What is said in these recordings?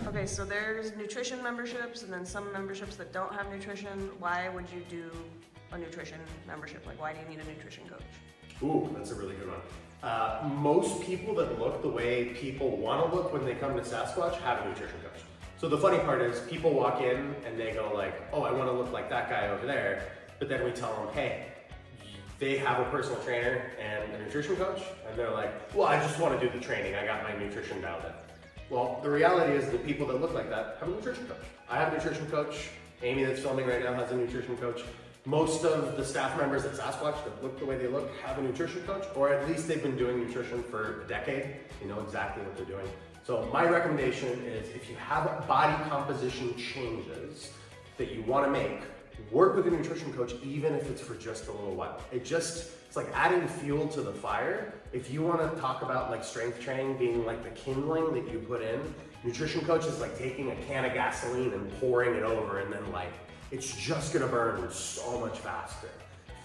Okay, so there's nutrition memberships and then some memberships that don't have nutrition. Why would you do a nutrition membership? Like, why do you need a nutrition coach? Ooh, that's a really good one. Most people that look the way people want to look when they come to Sasquatch have a nutrition coach. So the funny part is people walk in and they go like, oh, I want to look like that guy over there. But then we tell them, hey, they have a personal trainer and a nutrition coach. And they're like, well, I just want to do the training. I got my nutrition dialed in. Well, the reality is the people that look like that have a nutrition coach. I have a nutrition coach. Amy that's filming right now has a nutrition coach. Most of the staff members at Sasquatch that look the way they look have a nutrition coach, or at least they've been doing nutrition for a decade. They know exactly what they're doing. So my recommendation is if you have body composition changes that you want to make, work with a nutrition coach even if it's for just a little while. It's like adding fuel to the fire. If you want to talk about like strength training being like the kindling that you put in, nutrition coach is like taking a can of gasoline and pouring it over, and then like it's just gonna burn so much faster.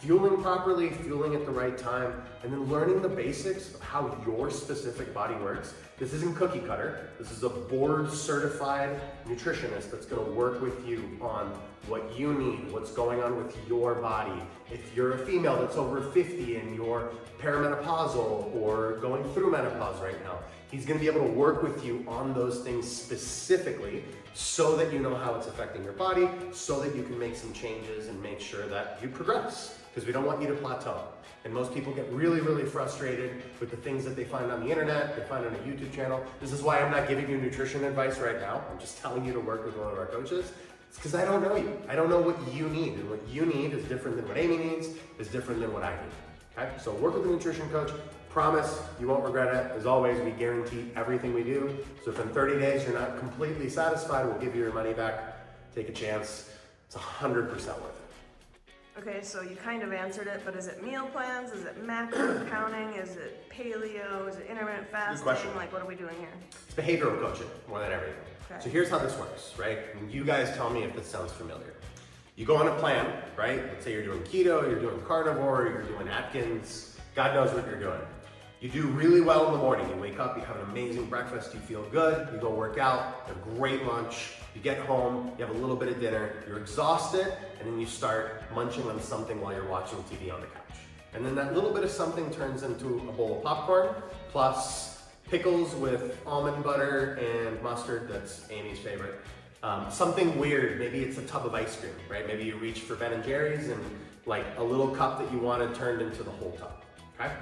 Fueling properly, fueling at the right time, and then learning the basics of how your specific body works. This isn't cookie cutter. This is a board certified nutritionist that's gonna work with you on what you need, what's going on with your body. If you're a female that's over 50 and you're perimenopausal or going through menopause right now, he's gonna be able to work with you on those things specifically so that you know how it's affecting your body, so that you can make some changes and make sure that you progress. Because we don't want you to plateau. And most people get really, really frustrated with the things that they find on the internet, they find on a YouTube channel. This is why I'm not giving you nutrition advice right now. I'm just telling you to work with one of our coaches. It's because I don't know you. I don't know what you need. And what you need is different than what Amy needs, is different than what I need. Okay? So work with a nutrition coach. Promise you won't regret it. As always, we guarantee everything we do. So if in 30 days you're not completely satisfied, we'll give you your money back. Take a chance. It's 100% worth it. Okay, so you kind of answered it, but is it meal plans? Is it macro counting? Is it paleo? Is it intermittent fasting? Good question. Like, what are we doing here? It's behavioral coaching more than everything. Okay. So here's how this works, right? And you guys tell me if this sounds familiar. You go on a plan, right? Let's say you're doing keto, you're doing carnivore, you're doing Atkins, God knows what you're doing. You do really well in the morning. You wake up, you have an amazing breakfast, you feel good, you go work out, you have a great lunch, you get home, you have a little bit of dinner, you're exhausted, and then you start munching on something while you're watching TV on the couch. And then that little bit of something turns into a bowl of popcorn, plus pickles with almond butter and mustard, that's Amy's favorite. Something weird, maybe it's a tub of ice cream, right? Maybe you reach for Ben & Jerry's and like a little cup that you wanted turned into the whole tub, okay?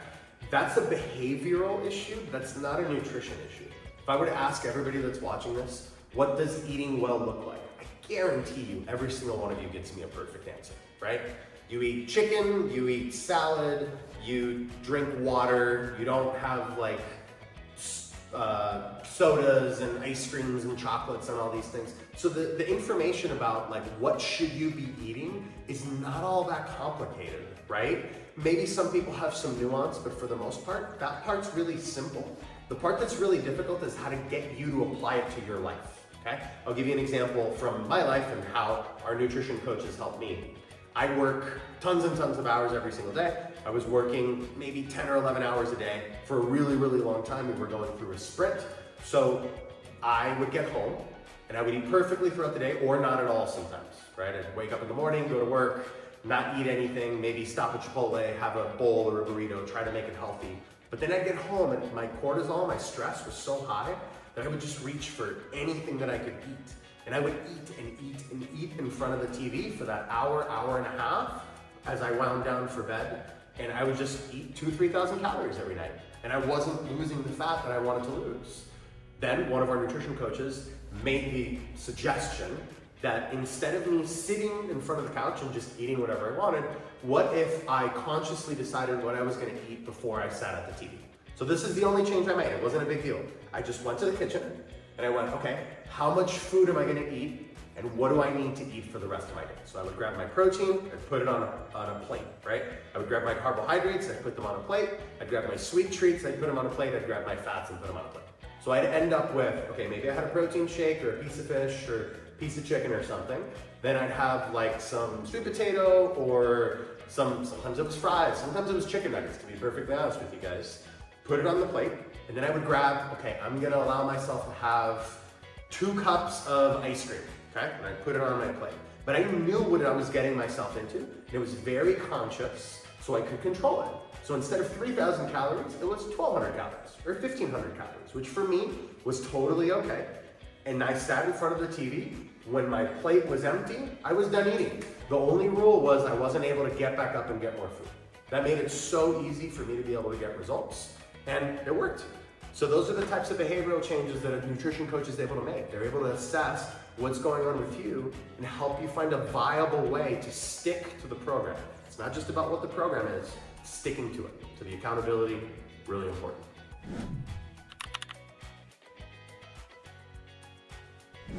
That's a behavioral issue, that's not a nutrition issue. If I were to ask everybody that's watching this, what does eating well look like? I guarantee you every single one of you gets me a perfect answer, right? You eat chicken, you eat salad, you drink water, you don't have like sodas and ice creams and chocolates and all these things. So the information about like what should you be eating is not all that complicated, right? Maybe some people have some nuance, but for the most part, that part's really simple. The part that's really difficult is how to get you to apply it to your life, okay? I'll give you an example from my life and how our nutrition coaches helped me. I work tons and tons of hours every single day. I was working maybe 10 or 11 hours a day for a really, really long time. We were going through a sprint. So I would get home and I would eat perfectly throughout the day or not at all sometimes, right? I'd wake up in the morning, go to work, not eat anything, maybe stop at Chipotle, have a bowl or a burrito, try to make it healthy. But then I'd get home and my cortisol, my stress was so high that I would just reach for anything that I could eat. And I would eat and eat and eat in front of the TV for that hour, hour and a half as I wound down for bed. And I would just eat 2,000-3,000 calories every night. And I wasn't losing the fat that I wanted to lose. Then one of our nutrition coaches made the suggestion that instead of me sitting in front of the couch and just eating whatever I wanted, what if I consciously decided what I was gonna eat before I sat at the TV? So this is the only change I made. It wasn't a big deal. I just went to the kitchen and I went, okay, how much food am I gonna eat and what do I need to eat for the rest of my day? So I would grab my protein, I'd put it on a plate, right? I would grab my carbohydrates, I'd put them on a plate. I'd grab my sweet treats, I'd put them on a plate. I'd grab my fats and put them on a plate. So I'd end up with, okay, maybe I had a protein shake or a piece of fish or a piece of chicken or something. Then I'd have like some sweet potato or sometimes it was fries, sometimes it was chicken nuggets, to be perfectly honest with you guys. Put it on the plate, and then I would grab, okay, I'm gonna allow myself to have 2 cups of ice cream, okay? And I put it on my plate. But I knew what I was getting myself into, and it was very conscious, so I could control it. So instead of 3,000 calories, it was 1,200 calories, or 1,500 calories, which for me was totally okay. And I sat in front of the TV. When my plate was empty, I was done eating. The only rule was I wasn't able to get back up and get more food. That made it so easy for me to be able to get results, and it worked. So those are the types of behavioral changes that a nutrition coach is able to make. They're able to assess what's going on with you and help you find a viable way to stick to the program. It's not just about what the program is, sticking to it. So the accountability, really important.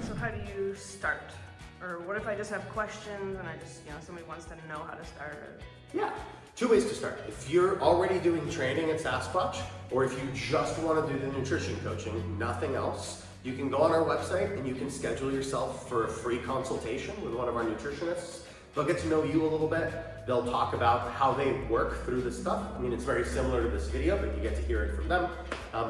So how do you start? Or what if I just have questions and I just, somebody wants to know how to start? Yeah, 2 ways to start. If you're already doing training at Sasquatch, or if you just want to do the nutrition coaching, nothing else, you can go on our website and you can schedule yourself for a free consultation with one of our nutritionists. They'll get to know you a little bit. They'll talk about how they work through this stuff. I mean, it's very similar to this video, but you get to hear it from them.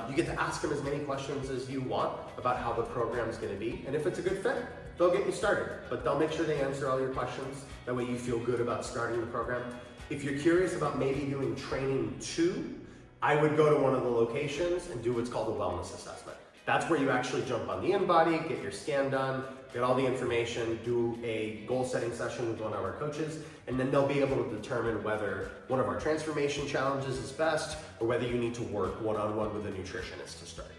You get to ask them as many questions as you want about how the program's gonna be. And if it's a good fit, they'll get you started. But they'll make sure they answer all your questions. That way you feel good about starting the program. If you're curious about maybe doing training too, I would go to one of the locations and do what's called a wellness assessment. That's where you actually jump on the InBody, get your scan done, get all the information, do a goal setting session with one of our coaches, and then they'll be able to determine whether one of our transformation challenges is best or whether you need to work one-on-one with a nutritionist to start.